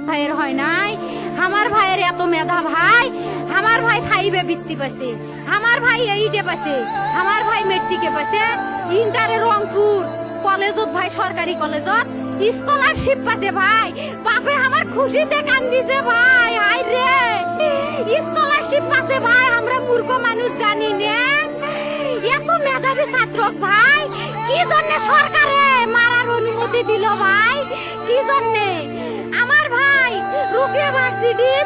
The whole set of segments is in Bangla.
ভাইয়ের হয় নাই। আমার ভাইয়ের এত মেধা ভাই, আমার ভাই খাইবে বৃত্তি পাইছে, আমার ভাই এইটে পাইছে, আমার ভাই মেট্রিকে পাইছে, ইন্টারে রংপুর কলেজত ভাই, সরকারি কলেজত স্কলারশিপ পাতে ভাই। বাপে আমার খুশিতে কান্দিছে ভাই, হাই রে স্কলারশিপ পাতে ভাই। আমরা মূর্খ মানুষ জানি না এত মেধাবী ছাত্র ভাই কি জন্য সরকারে মারার অনুমতি দিল ভাই, কি জন্য? আমার ভাই রুকিয়া ভার্সিটির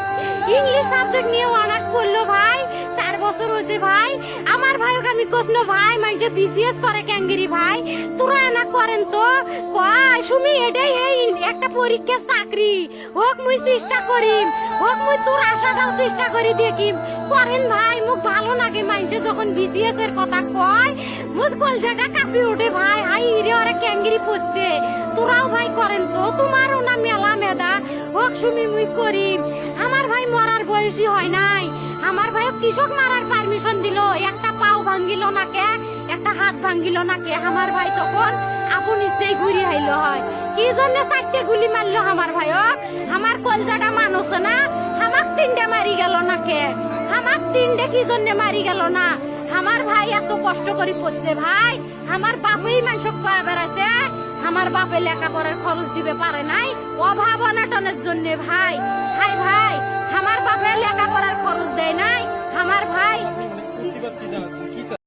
ইংলিশ সাবজেক্ট নিয়ে অনার্স করলো ভাই, 4 বছর হয়েছে ভাই। আমার ভাইকে আমি কইনো ভাই মানে বিসিএস করে ক্যাঙ্গেরি ভাই, তোরা না করেন তো কয় সুমি এটাই এই একটা পরীক্ষা চাকরি হোক, মুই চেষ্টা করিম, হোক মুই তোর আশাটাও চেষ্টা করি দেখিম, করেন ভাই। মুখ ভালো লাগে মানুষে যখন বিসিএস এর কথা কয়, মুখ কলজাটা কাঁপি ওঠে ভাই, হাই রে ওরা ক্যাঙ্গেরি পড়ছে। তোরাও ভাই করেন তো, তোমারও না মেলা মেধা, হোক সুমি মুই করিম। আমার ভাই মরার বয়সী হয় নাই, আমার ভাই কৃষক মারার পারমিশন দিল, একটা পাও ভাঙ্গিল না কে, একটা হাত ভাঙ্গিল না কে। আমার ভাই তখন আপন ইচ্ছেই ঘুরি আইলো হয়, কি জন্য 4টে গুলি মারলো আমার ভাইক? আমার কলজাটা মানুষ না, আমার 3টে মারি গেল না কে, আমার 3টে কি জন্য মারি গেল না? আমার ভাই এত কষ্ট করে পড়ছে ভাই, আমার বাপেই মানুষ কয়ে বেড়াচ্ছে, আমার বাপে লেখাপড়ার খরচ দিবে পারে নাই, অভাব অনাটনের জন্য ভাই। হাই ভাই, আমার বাপে লেখাপড়ার খরচ দেয় নাই, আমার ভাই